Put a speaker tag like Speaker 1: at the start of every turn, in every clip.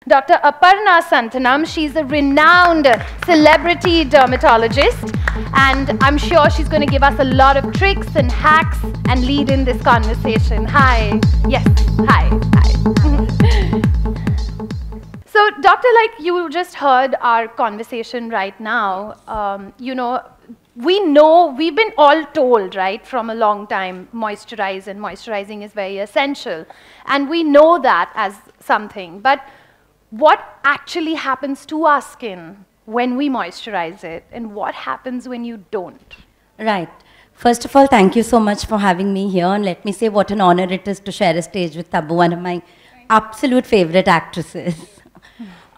Speaker 1: Dr. Aparna Santanam. She's a renowned celebrity dermatologist, and I'm sure she's going to give us a lot of tricks and hacks and lead in this conversation. Hi. Yes. Hi. Hi. So, doctor, like you just heard our conversation right now, we know, we've been all told, right, from a long time, moisturize, and moisturizing is very essential. And we know that as something. But what actually happens to our skin when we moisturize it, and what happens when you don't?
Speaker 2: Right. First of all, thank you so much for having me here. And let me say what an honor it is to share a stage with Tabu, one of my absolute favorite actresses.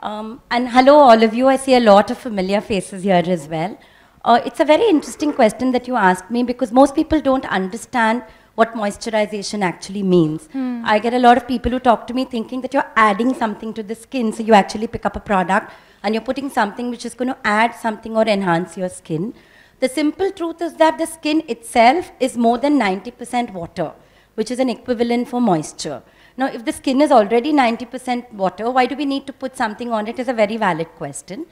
Speaker 2: And hello, all of you. I see a lot of familiar faces here as well. It's a very interesting question that you asked me because most people don't understand what moisturization actually means. I get a lot of people who talk to me thinking that you're adding something to the skin, so you actually pick up a product and you're putting something which is going to add something or enhance your skin. The simple truth is that the skin itself is more than 90% water, which is an equivalent for moisture. Now, if the skin is already 90% water, why do we need to put something on it is a very valid question.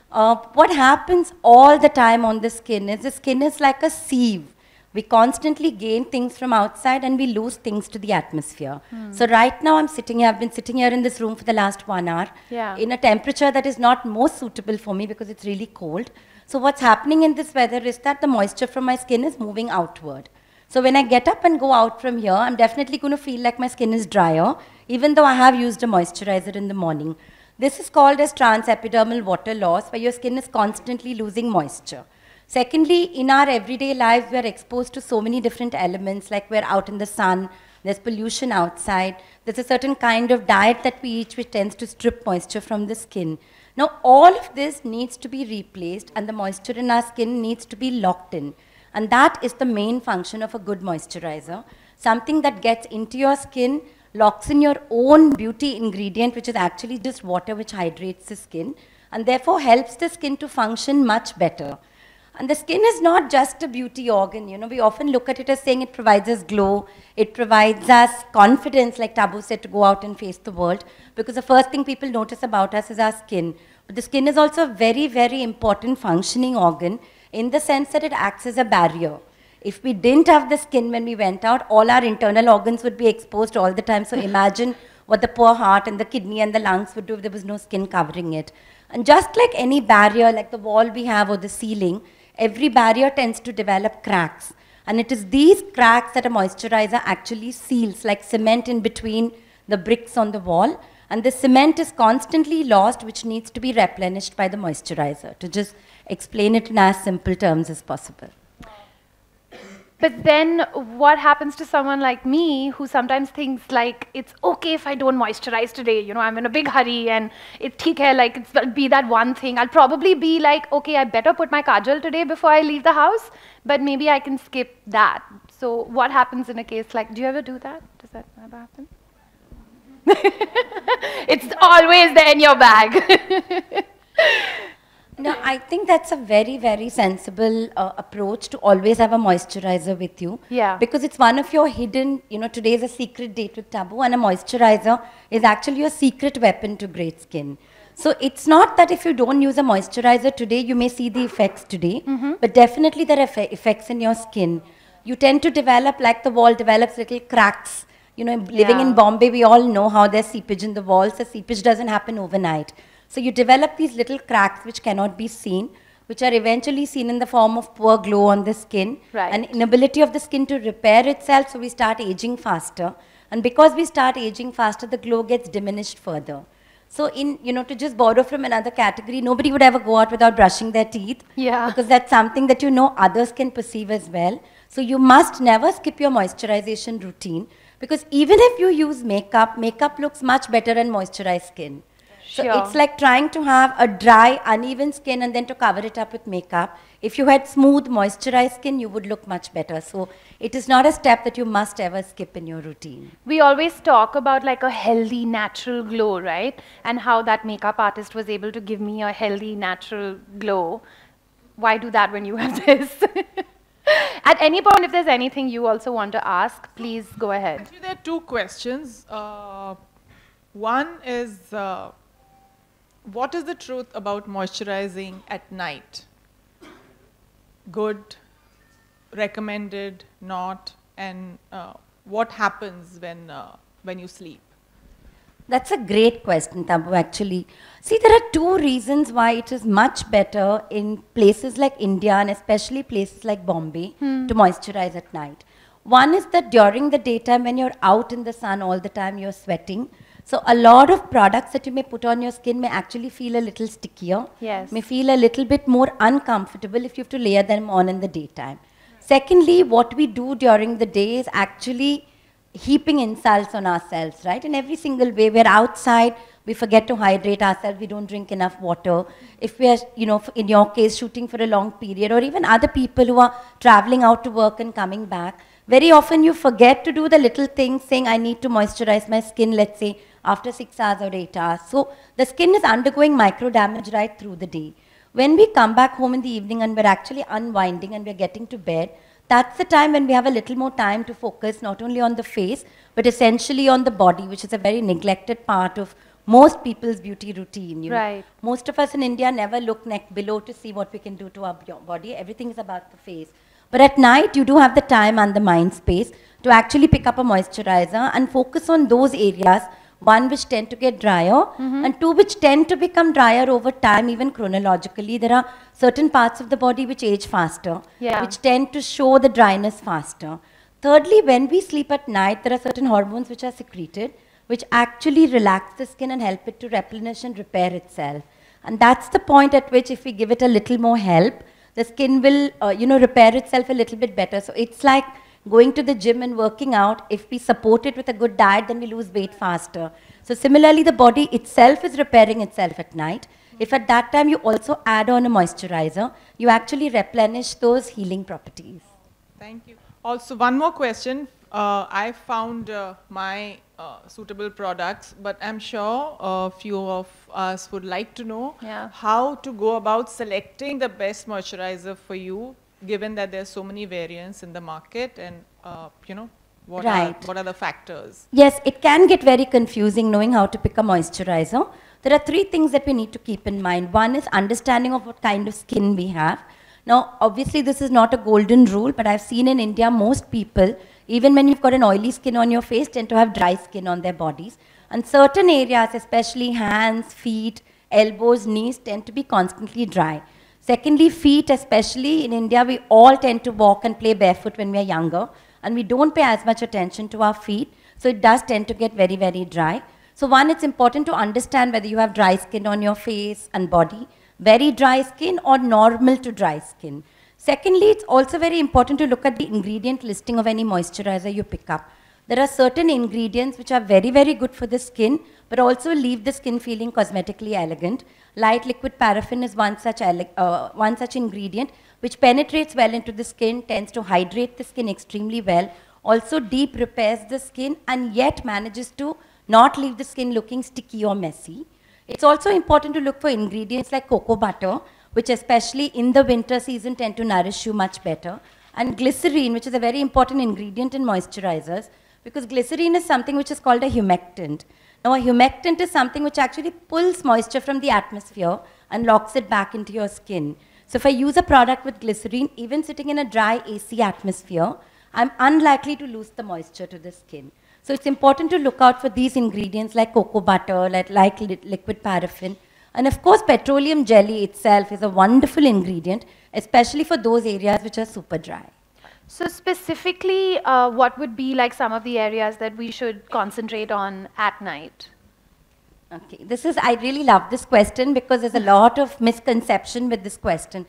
Speaker 2: What happens all the time on the skin is like a sieve. We constantly gain things from outside and we lose things to the atmosphere. So right now I've been sitting here in this room for the last 1 hour in a temperature that is not most suitable for me because it's really cold. So what's happening in this weather is that the moisture from my skin is moving outward. So when I get up and go out from here, I'm definitely going to feel like my skin is drier, even though I have used a moisturizer in the morning. This is called as transepidermal water loss, where your skin is constantly losing moisture. Secondly, in our everyday lives, we are exposed to so many different elements, like we're out in the sun, there's pollution outside, there's a certain kind of diet that we eat which tends to strip moisture from the skin. Now, all of this needs to be replaced, and the moisture in our skin needs to be locked in. And that is the main function of a good moisturizer. Something that gets into your skin, locks in your own beauty ingredient, which is actually just water which hydrates the skin, and therefore helps the skin to function much better. And the skin is not just a beauty organ. You know, we often look at it as saying it provides us glow, it provides us confidence, like Tabu said, to go out and face the world, because the first thing people notice about us is our skin. But the skin is also a very, very important functioning organ in the sense that it acts as a barrier. If we didn't have the skin when we went out, all our internal organs would be exposed all the time. So imagine what the poor heart and the kidney and the lungs would do if there was no skin covering it. And just like any barrier, like the wall we have or the ceiling, every barrier tends to develop cracks. And it is these cracks that a moisturizer actually seals, like cement in between the bricks on the wall. And the cement is constantly lost, which needs to be replenished by the moisturizer, to just explain it in as simple terms as possible.
Speaker 1: But then what happens to someone like me who sometimes thinks like, it's okay if I don't moisturize today, you know, I'm in a big hurry and it's theek hai, like it'll be that one thing. I'll probably be like, okay, I better put my kajal today before I leave the house, but maybe I can skip that. So what happens in a case like, do you ever do that? Does that ever happen? It's always there in your bag.
Speaker 2: No, I think that's a very, very sensible approach to always have a moisturizer with you.
Speaker 1: Yeah.
Speaker 2: Because it's one of your hidden, you know, today is a secret date with Tabu, and a moisturizer is actually your secret weapon to great skin. So it's not that if you don't use a moisturizer today, you may see the effects today, but definitely there are effects in your skin. You tend to develop, like the wall develops little cracks. You know, living in Bombay, we all know how there's seepage in the walls. The seepage doesn't happen overnight. So you develop these little cracks which cannot be seen, which are eventually seen in the form of poor glow on the skin, and inability of the skin to repair itself, so we start aging faster. And because we start aging faster, the glow gets diminished further. So to just borrow from another category, nobody would ever go out without brushing their teeth, because that's something that others can perceive as well. So you must never skip your moisturization routine, because even if you use makeup, makeup looks much better on moisturized skin. So it's like trying to have a dry, uneven skin and then to cover it up with makeup. If you had smooth, moisturized skin, you would look much better. So it is not a step that you must ever skip in your routine.
Speaker 1: We always talk about like a healthy, natural glow, right? And how that makeup artist was able to give me a healthy, natural glow. Why do that when you have this? At any point, if there's anything you also want to ask, please go ahead.
Speaker 3: Actually, there are two questions. One is, what is the truth about moisturizing at night? Good, recommended, not, and what happens when you sleep?
Speaker 2: That's a great question, Tabu, actually. See, there are two reasons why it is much better in places like India and especially places like Bombay to moisturize at night. One is that during the daytime, when you're out in the sun all the time, you're sweating. So a lot of products that you may put on your skin may actually feel a little stickier,
Speaker 1: Yes.
Speaker 2: may feel a little bit more uncomfortable if you have to layer them on in the daytime. Secondly, what we do during the day is actually heaping insults on ourselves, right? In every single way, we're outside, we forget to hydrate ourselves, we don't drink enough water. If we are, in your case, shooting for a long period, or even other people who are traveling out to work and coming back, very often you forget to do the little things saying, I need to moisturize my skin, let's say, after 6 hours or 8 hours. So the skin is undergoing micro damage right through the day. When we come back home in the evening and we're actually unwinding and we're getting to bed, that's the time when we have a little more time to focus not only on the face, but essentially on the body, which is a very neglected part of most people's beauty routine.
Speaker 1: Right.
Speaker 2: Most of us in India never look neck below to see what we can do to our body. Everything is about the face. But at night, you do have the time and the mind space to actually pick up a moisturizer and focus on those areas, one which tend to get drier, and two which tend to become drier over time, even chronologically. There are certain parts of the body which age faster, which tend to show the dryness faster. Thirdly, when we sleep at night, there are certain hormones which are secreted, which actually relax the skin and help it to replenish and repair itself. And that's the point at which if we give it a little more help, the skin will, repair itself a little bit better. So it's like going to the gym and working out. If we support it with a good diet, then we lose weight faster. So similarly, the body itself is repairing itself at night. If at that time you also add on a moisturizer, you actually replenish those healing properties.
Speaker 3: Thank you. Also, one more question. I found my suitable products, but I'm sure a few of us would like to know how to go about selecting the best moisturizer for you, given that there are so many variants in the market, and what are the factors?
Speaker 2: Yes, it can get very confusing knowing how to pick a moisturizer. There are three things that we need to keep in mind. One is understanding of what kind of skin we have. Now, obviously, this is not a golden rule, but I've seen in India, most people, even when you've got an oily skin on your face, tend to have dry skin on their bodies. And certain areas, especially hands, feet, elbows, knees, tend to be constantly dry. Secondly, feet, especially in India, we all tend to walk and play barefoot when we are younger, and we don't pay as much attention to our feet, so it does tend to get very, very dry. So one, it's important to understand whether you have dry skin on your face and body, very dry skin or normal to dry skin. Secondly, it's also very important to look at the ingredient listing of any moisturizer you pick up. There are certain ingredients which are very, very good for the skin, but also leave the skin feeling cosmetically elegant. Light liquid paraffin is one such ingredient which penetrates well into the skin, tends to hydrate the skin extremely well, also deep repairs the skin, and yet manages to not leave the skin looking sticky or messy. It's also important to look for ingredients like cocoa butter, which especially in the winter season tend to nourish you much better, and glycerine, which is a very important ingredient in moisturizers, because glycerine is something which is called a humectant. Now, a humectant is something which actually pulls moisture from the atmosphere and locks it back into your skin. So if I use a product with glycerine, even sitting in a dry AC atmosphere, I'm unlikely to lose the moisture to the skin. So it's important to look out for these ingredients like cocoa butter, like liquid paraffin. And of course, petroleum jelly itself is a wonderful ingredient, especially for those areas which are super dry.
Speaker 1: So specifically, what would be like some of the areas that we should concentrate on at night?
Speaker 2: Okay, I really love this question because there's a lot of misconception with this question.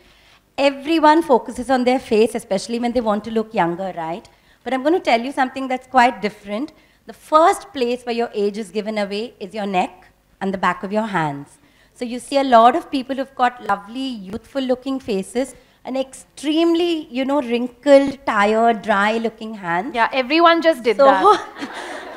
Speaker 2: Everyone focuses on their face, especially when they want to look younger, right? But I'm going to tell you something that's quite different. The first place where your age is given away is your neck and the back of your hands. So you see a lot of people who've got lovely, youthful looking faces and extremely, wrinkled, tired, dry looking hands.
Speaker 1: Yeah, everyone just did that.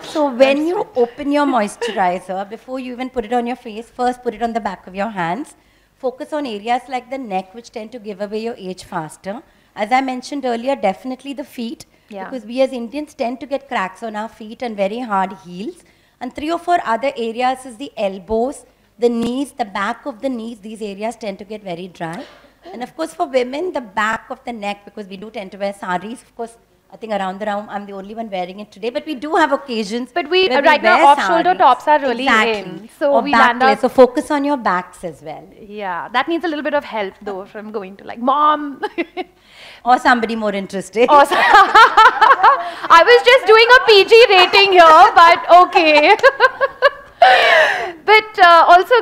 Speaker 2: So when you open your moisturizer, before you even put it on your face, first put it on the back of your hands. Focus on areas like the neck, which tend to give away your age faster. As I mentioned earlier, definitely the feet, because we as Indians tend to get cracks on our feet and very hard heels. And 3 or 4 other areas is the elbows, the knees, the back of the knees, these areas tend to get very dry. And of course for women, the back of the neck, because we do tend to wear saris, of course, I think around the room, I'm the only one wearing it today, but we do have occasions.
Speaker 1: But right now, off-shoulder tops are really in. So
Speaker 2: or
Speaker 1: we
Speaker 2: backless, so focus on your backs as well.
Speaker 1: Yeah, that needs a little bit of help though from going to like, Mom!
Speaker 2: Or somebody more interested.
Speaker 1: I was just doing a PG rating here, but okay. But also,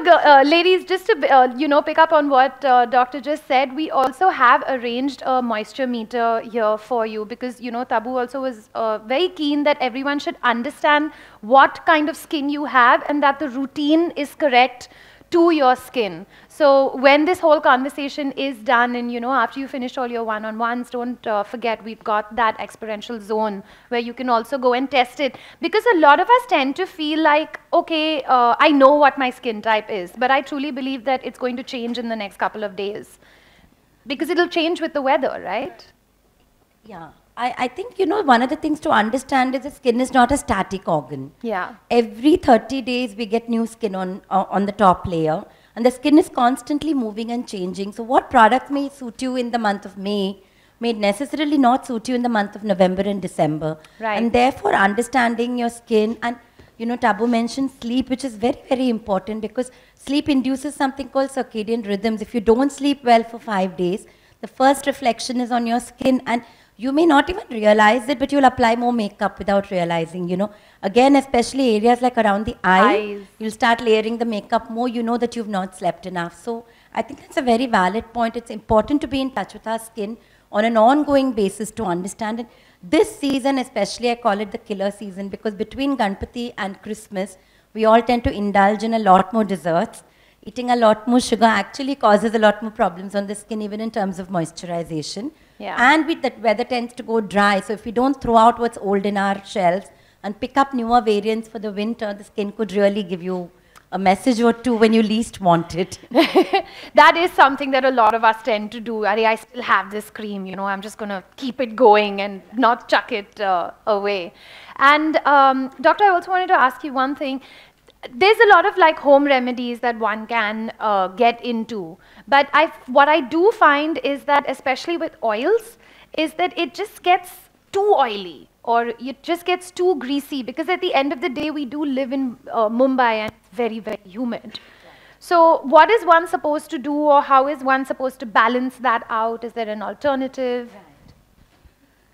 Speaker 1: ladies, just to pick up on what Doctor just said, we also have arranged a moisture meter here for you because Tabu also was very keen that everyone should understand what kind of skin you have and that the routine is correct to your skin. So when this whole conversation is done and after you finish all your one-on-ones, don't forget we've got that experiential zone where you can also go and test it, because a lot of us tend to feel like, okay, I know what my skin type is, but I truly believe that it's going to change in the next couple of days because it'll change with the weather, right?
Speaker 2: Yeah. I think, one of the things to understand is the skin is not a static organ.
Speaker 1: Yeah.
Speaker 2: Every 30 days, we get new skin on the top layer. And the skin is constantly moving and changing. So what products may suit you in the month of May may necessarily not suit you in the month of November and December.
Speaker 1: Right.
Speaker 2: And therefore, understanding your skin and, Tabu mentioned sleep, which is very, very important because sleep induces something called circadian rhythms. If you don't sleep well for 5 days, the first reflection is on your skin, and you may not even realize it, but you'll apply more makeup without realizing, Again, especially areas like around the eyes, you'll start layering the makeup more, that you've not slept enough. So I think that's a very valid point. It's important to be in touch with our skin on an ongoing basis to understand it. This season especially, I call it the killer season because between Ganpati and Christmas, we all tend to indulge in a lot more desserts. Eating a lot more sugar actually causes a lot more problems on the skin, even in terms of moisturization.
Speaker 1: Yeah.
Speaker 2: And with that, weather tends to go dry. So if we don't throw out what's old in our shelves and pick up newer variants for the winter, the skin could really give you a message or two when you least want it.
Speaker 1: That is something that a lot of us tend to do. I still have this cream, I'm just going to keep it going and not chuck it away. And Doctor, I also wanted to ask you one thing. There's a lot of like home remedies that one can get into. But what I do find is that, especially with oils, is that it just gets too oily or it just gets too greasy, because at the end of the day, we do live in Mumbai and it's very, very humid. So what is one supposed to do, or how is one supposed to balance that out? Is there an alternative?
Speaker 2: Right.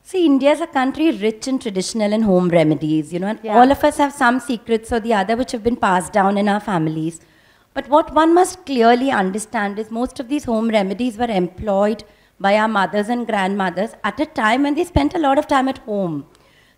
Speaker 2: See, India is a country rich in traditional and home remedies, and all of us have some secrets or the other which have been passed down in our families. But what one must clearly understand is most of these home remedies were employed by our mothers and grandmothers at a time when they spent a lot of time at home.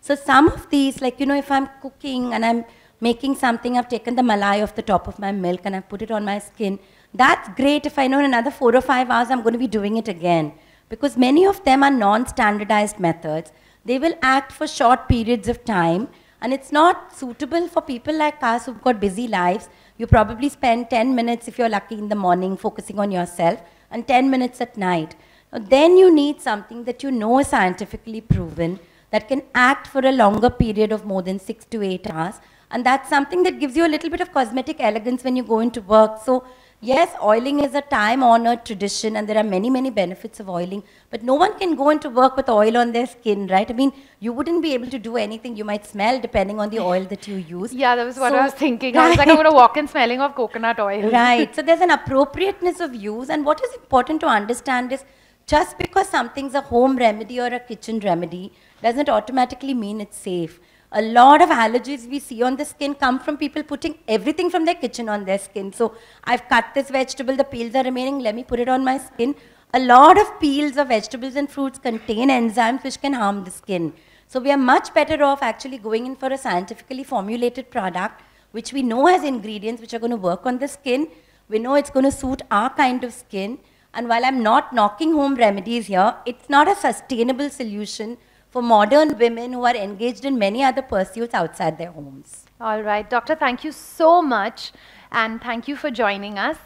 Speaker 2: So some of these, like, if I'm cooking and I'm making something, I've taken the malai off the top of my milk and I've put it on my skin. That's great if I know in another 4 or 5 hours I'm going to be doing it again. Because many of them are non-standardized methods. They will act for short periods of time, and it's not suitable for people like us who've got busy lives. You probably spend 10 minutes, if you're lucky, in the morning focusing on yourself, and 10 minutes at night. Now, then you need something that is scientifically proven, that can act for a longer period of more than 6 to 8 hours. And that's something that gives you a little bit of cosmetic elegance when you go into work. So yes, oiling is a time-honored tradition, and there are many, many benefits of oiling. But no one can go into work with oil on their skin, right? I mean, you wouldn't be able to do anything. You might smell depending on the oil that you use.
Speaker 1: Yeah, that was what I was thinking. I was like, I'm going to walk in smelling of coconut oil.
Speaker 2: Right. So there's an appropriateness of use. And what is important to understand is, just because something's a home remedy or a kitchen remedy doesn't automatically mean it's safe. A lot of allergies we see on the skin come from people putting everything from their kitchen on their skin. So I've cut this vegetable, the peels are remaining, let me put it on my skin. A lot of peels of vegetables and fruits contain enzymes which can harm the skin. So we are much better off actually going in for a scientifically formulated product which we know has ingredients which are going to work on the skin. We know it's going to suit our kind of skin. And while I'm not knocking home remedies here, it's not a sustainable solution for modern women who are engaged in many other pursuits outside their homes.
Speaker 1: All right, Doctor, thank you so much, and thank you for joining us.